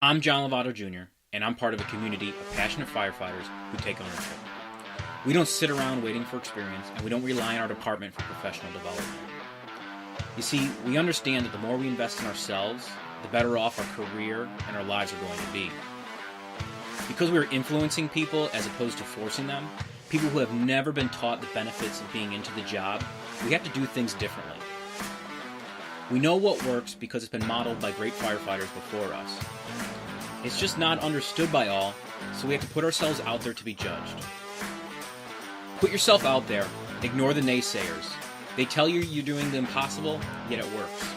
I'm John Lovato Jr., and I'm part of a community of passionate firefighters who take ownership. We don't sit around waiting for experience, and we don't rely on our department for professional development. You see, we understand that the more we invest in ourselves, the better off our career and our lives are going to be. Because we are influencing people as opposed to forcing them, people who have never been taught the benefits of being into the job, we have to do things differently. We know what works because it's been modeled by great firefighters before us. It's just not understood by all, so we have to put ourselves out there to be judged. Put yourself out there, ignore the naysayers. They tell you you're doing the impossible, yet it works.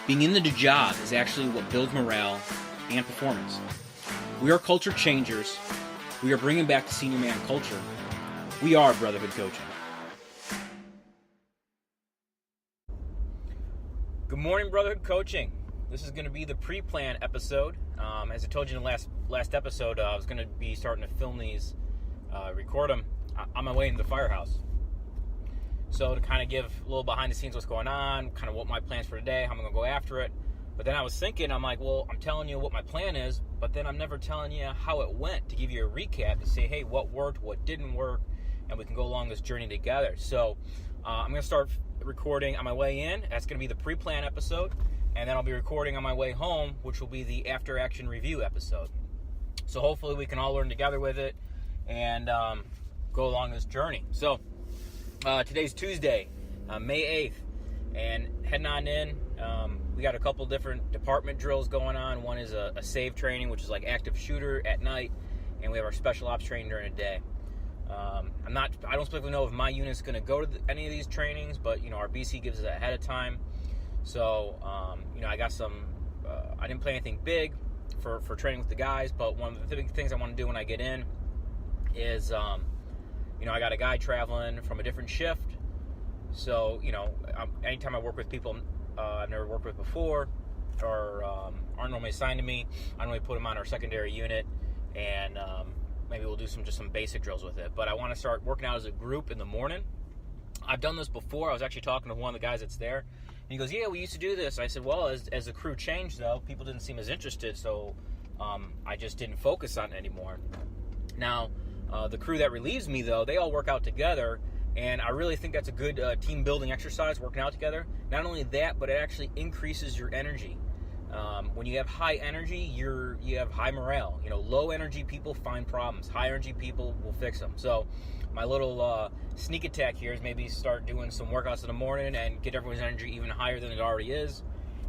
Being in the job is actually what builds morale and performance. We are culture changers. We are bringing back the senior man culture. We are Brotherhood Coaching. Good morning, Brotherhood Coaching. This is going to be the pre-plan episode. As I told you in the last episode, I was going to be starting to film these, record them on my way into the firehouse. So to kind of give a little behind the scenes what's going on, kind of what my plans for today, how I'm going to go after it. But then I was thinking, I'm like, well, I'm telling you what my plan is, but then I'm never telling you how it went to give you a recap to say, hey, what worked, what didn't work, and we can go along this journey together. So I'm going to start recording on my way in. That's going to be the pre-plan episode. And then I'll be recording on my way home, which will be the after-action review episode. So hopefully we can all learn together with it and go along this journey. So today's Tuesday, May 8th, and heading on in. We got a couple different department drills going on. One is a SAVE training, which is like active shooter at night, and we have our special ops training during the day. I don't specifically know if my unit's going to go to any of these trainings, but our BC gives it ahead of time. So, I got some, I didn't play anything big for training with the guys, but one of the big things I want to do when I get in is, I got a guy traveling from a different shift. So, anytime I work with people I've never worked with before or aren't normally assigned to me, I normally put them on our secondary unit, and maybe we'll do just some basic drills with it. But I want to start working out as a group in the morning. I've done this before. I was actually talking to one of the guys that's there. And he goes, yeah, we used to do this. I said, well, as the crew changed, though, people didn't seem as interested, so I just didn't focus on it anymore. Now, the crew that relieves me, though, they all work out together, and I really think that's a good team-building exercise, working out together. Not only that, but it actually increases your energy. When you have high energy, you have high morale. Low-energy people find problems. High-energy people will fix them. So my little sneak attack here is maybe start doing some workouts in the morning and get everyone's energy even higher than it already is.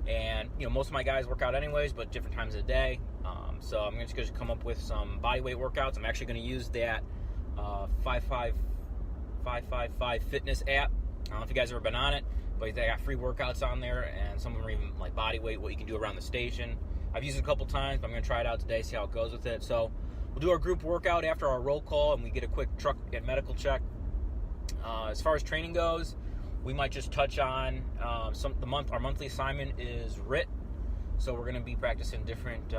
And, most of my guys work out anyways, but different times of the day. So I'm just going to come up with some bodyweight workouts. I'm actually going to use that 555 fitness app. I don't know if you guys have ever been on it, but they got free workouts on there, and some of them are even like body weight, what you can do around the station. I've used it a couple times, but I'm going to try it out today, see how it goes with it. So we'll do our group workout after our roll call, and we get a quick truck and medical check. As far as training goes, we might just touch on our monthly assignment is RIT. So we're going to be practicing different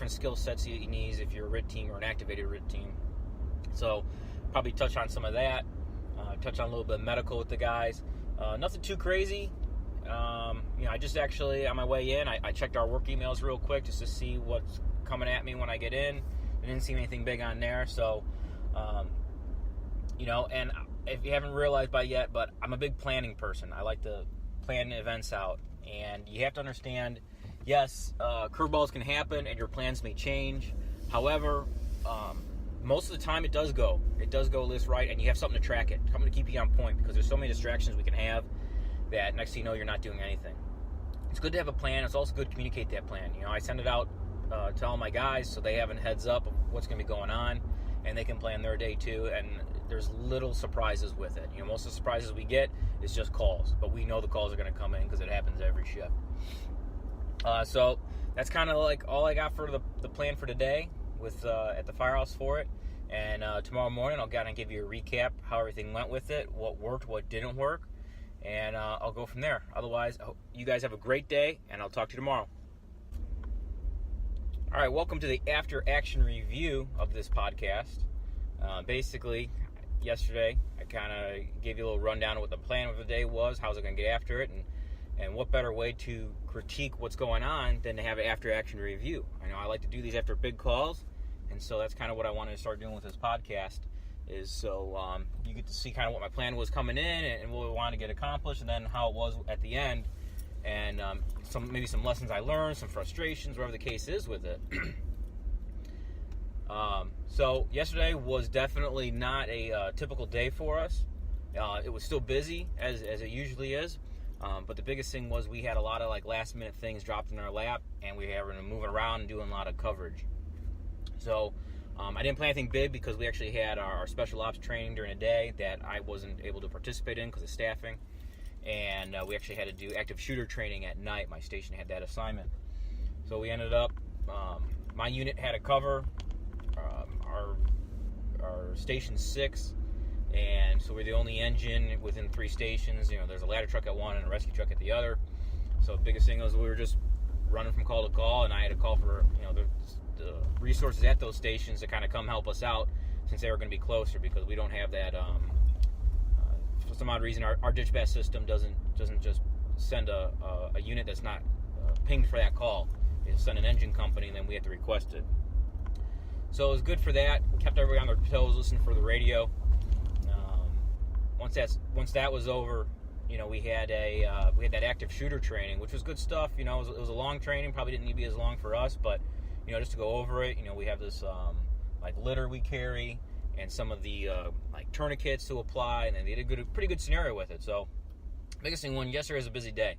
skill sets you need if you're a RIT team or an activated RIT team. So probably touch on some of that. Touch on a little bit of medical with the guys. Nothing too crazy. I just actually, on my way in, I checked our work emails real quick just to see what's coming at me when I get in. I didn't see anything big on there. So, and if you haven't realized by yet, but I'm a big planning person. I like to plan events out. And you have to understand, yes, curveballs can happen and your plans may change. However, most of the time it does go list right, and you have something to track it, something to keep you on point, because there's so many distractions we can have that next thing you know, you're not doing anything. It's good to have a plan. It's also good to communicate that plan. I send it out to all my guys so they have a heads up of what's going to be going on, and they can plan their day too, and there's little surprises with it. Most of the surprises we get is just calls, but we know the calls are going to come in because it happens every shift. So that's kind of like all I got for the plan for today with at the firehouse for it. And tomorrow morning I'll kind of give you a recap how everything went with it, what worked, what didn't work, and I'll go from there. Otherwise, I hope you guys have a great day, and I'll talk to you tomorrow. All right, welcome to the after action review of this podcast. Basically, yesterday I kind of gave you a little rundown of what the plan of the day was, how I was going to get after it, And what better way to critique what's going on than to have an after-action review? I know I like to do these after big calls, and so that's kind of what I wanted to start doing with this podcast, is so you get to see kind of what my plan was coming in and what we wanted to get accomplished, and then how it was at the end, and maybe some lessons I learned, some frustrations, whatever the case is with it. So yesterday was definitely not a typical day for us. It was still busy as it usually is, but the biggest thing was we had a lot of like last minute things dropped in our lap, and we were moving around and doing a lot of coverage. So I didn't plan anything big because we actually had our special ops training during the day that I wasn't able to participate in because of staffing, and we actually had to do active shooter training at night. My station had that assignment, so we ended up my unit had to cover our station 6, and so we're the only engine within 3 stations. There's a ladder truck at one and a rescue truck at the other. So the biggest thing was we were just running from call to call, and I had to call for the resources at those stations to kind of come help us out, since they were going to be closer, because we don't have that for some odd reason our dispatch system doesn't just send a unit that's not pinged for that call. It'll send an engine company, and then we have to request it. So it was good for that. Kept everybody on their toes, listening for the radio. Once that was over, we had that active shooter training, which was good stuff. It was a long training. Probably didn't need to be as long for us, but just to go over it. We have this like litter we carry, and some of the like tourniquets to apply, and they did a pretty good scenario with it. So biggest thing, yesterday was a busy day,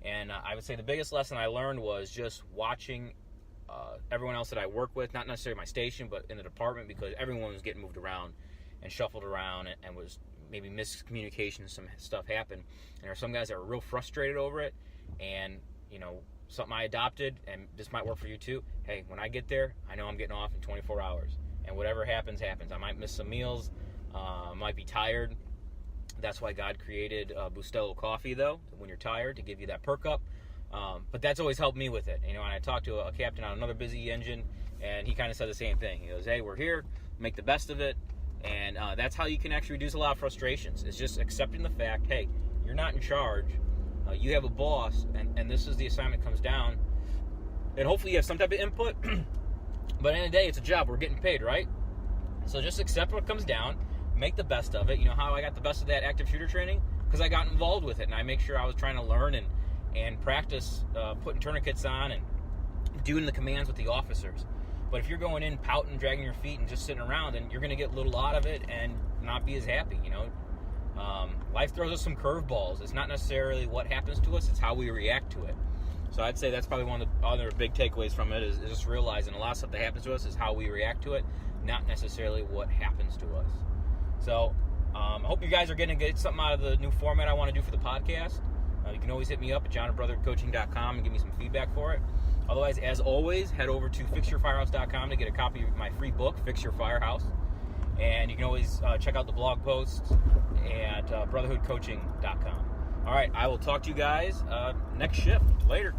and I would say the biggest lesson I learned was just watching everyone else that I work with, not necessarily my station, but in the department, because everyone was getting moved around and shuffled around, and was maybe miscommunication, some stuff happened. And there are some guys that were real frustrated over it, and something I adopted, and this might work for you too. Hey, when I get there, I know I'm getting off in 24 hours, and whatever happens, happens. I might miss some meals, I might be tired. That's why God created Bustelo coffee, though, when you're tired, to give you that perk up. But that's always helped me with it. And I talked to a captain on another busy engine, and he kind of said the same thing. He goes, hey, we're here, make the best of it. And that's how you can actually reduce a lot of frustrations. It's just accepting the fact, hey, you're not in charge. You have a boss, and this is the assignment comes down. And hopefully you have some type of input. But at the end of the day, it's a job. We're getting paid, right? So just accept what comes down, make the best of it. How I got the best of that active shooter training? Because I got involved with it, and I make sure I was trying to learn and practice putting tourniquets on and doing the commands with the officers. But if you're going in pouting, dragging your feet, and just sitting around, then you're going to get little out of it and not be as happy. Life throws us some curveballs. It's not necessarily what happens to us, it's how we react to it. So I'd say that's probably one of the other big takeaways from it, is just realizing a lot of stuff that happens to us is how we react to it, not necessarily what happens to us. So I hope you guys are going to get something out of the new format I want to do for the podcast. You can always hit me up at johnandbrothercoaching.com and give me some feedback for it. Otherwise, as always, head over to fixyourfirehouse.com to get a copy of my free book, Fix Your Firehouse. And you can always check out the blog posts at brotherhoodcoaching.com. All right, I will talk to you guys next shift. Later.